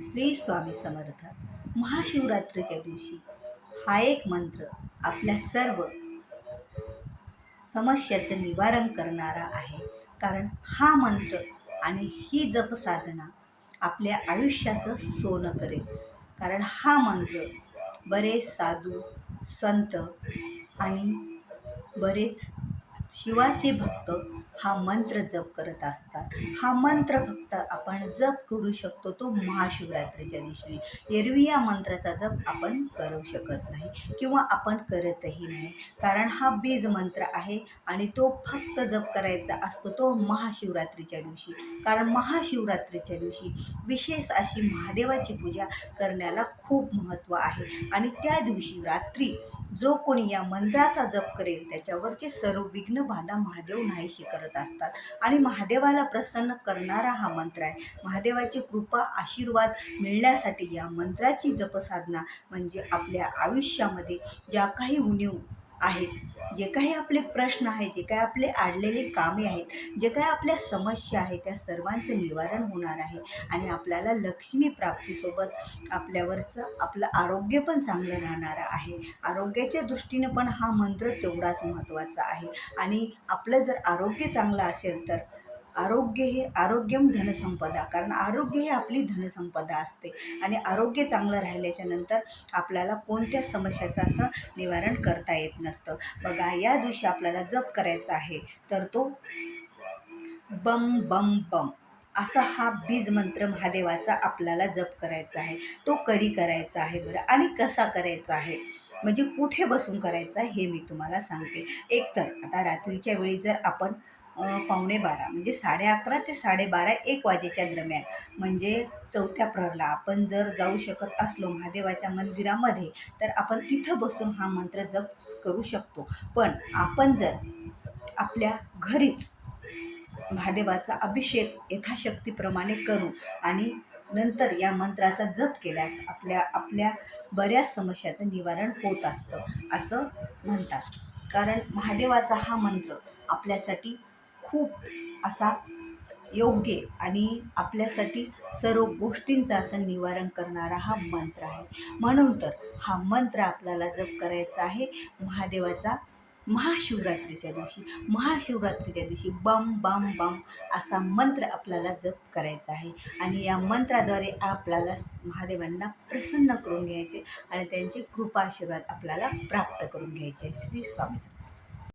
श्री स्वामी समर्थ. महाशिवरात्रीच्या दिवशी हा एक मंत्र आपल्या सर्व समस्याचं निवारण करणारा आहे. कारण हा मंत्र आणि ही जपसाधना आपल्या आयुष्याचं सोनं करेल. कारण हा मंत्र बरेच साधू संत आणि बरेच शिवाचे भक्त हा मंत्र जप करत असतात. हा मंत्र फक्त आपण जप करू शकतो तो महाशिवरात्रीच्या दिवशी. एरवी या मंत्राचा जप आपण करू शकत नाही किंवा आपण करतही नाही. कारण हा बीज मंत्र आहे आणि तो फक्त जप करायचा असतो तो महाशिवरात्रीच्या दिवशी. कारण महाशिवरात्रीच्या दिवशी विशेष अशी महादेवाची पूजा करण्याला खूप महत्त्व आहे. आणि त्या दिवशी रात्री जो कोणी या मंत्राचा जप करेल त्याच्यावरचे सर्व विघ्न बाधा महादेव नाहीशी करत असतात. आणि महादेवाला प्रसन्न करणारा हा मंत्र आहे. महादेवाची कृपा आशीर्वाद मिळण्यासाठी या मंत्राची जपसाधना म्हणजे आपल्या आयुष्यामध्ये ज्या काही उणीव आहेत, जे काही आपले प्रश्न आहेत, जे काही आपले अडलेले कामे आहेत, जे काही आपल्या समस्या आहेत, त्या सर्वांचं निवारण होणार आहे. आणि आपल्याला लक्ष्मी प्राप्तीसोबत आपल्यावरचं आपलं आरोग्य पण चांगलं राहणार आहे. आरोग्याच्या दृष्टीने पण हा मंत्र तेवढाच महत्त्वाचा आहे. आणि आपलं जर आरोग्य चांगलं असेल तर आरोग्य हे आरोग्यम धनसंपदा. कारण आरोग्य ही आपली धनसंपदा असते. आणि आरोग्य चांगलं राहिल्याच्या नंतर आपल्याला कोणत्या समस्याचं असं निवारण करता येत नसतं. बघा, या दिवशी आपल्याला जप करायचा आहे तर तो बम बम बम असा हा बीज मंत्र महादेवाचा आपल्याला जप करायचा आहे. तो कधी करायचा आहे बरं, आणि कसा करायचा आहे, म्हणजे कुठे बसून करायचा आहे हे मी तुम्हाला सांगते. एकतर आता रात्रीच्या वेळी जर आपण 11:15 म्हणजे 11:30 ते 12:30 1 वाजेच्या दरम्यान म्हणजे चौथ्या प्रहरला आपण जर जाऊ शकत असलो महादेवाच्या मंदिरामध्ये तर आपण तिथं बसून हा मंत्र जप करू शकतो. पण आपण जर आपल्या घरीच महादेवाचा अभिषेक यथाशक्तीप्रमाणे करू आणि नंतर या मंत्राचा जप केल्यास आपल्या बऱ्याच समस्याचं निवारण होत असतं असं म्हणतात. कारण महादेवाचा हा मंत्र आपल्यासाठी खूप असा योग्य आणि आपल्यासाठी सर्व गोष्टींचं असं निवारण करणारा हा मंत्र आहे. म्हणून तर हा मंत्र आपल्याला जप करायचा आहे महादेवाचा महाशिवरात्रीच्या दिवशी. महाशिवरात्रीच्या दिवशी बम बम बम असा मंत्र आपल्याला जप करायचा आहे. आणि या मंत्राद्वारे आपल्याला महादेवांना प्रसन्न करून घ्यायचे आणि त्यांचे कृपा आशीर्वाद आपल्याला प्राप्त करून घ्यायचे. श्री स्वामी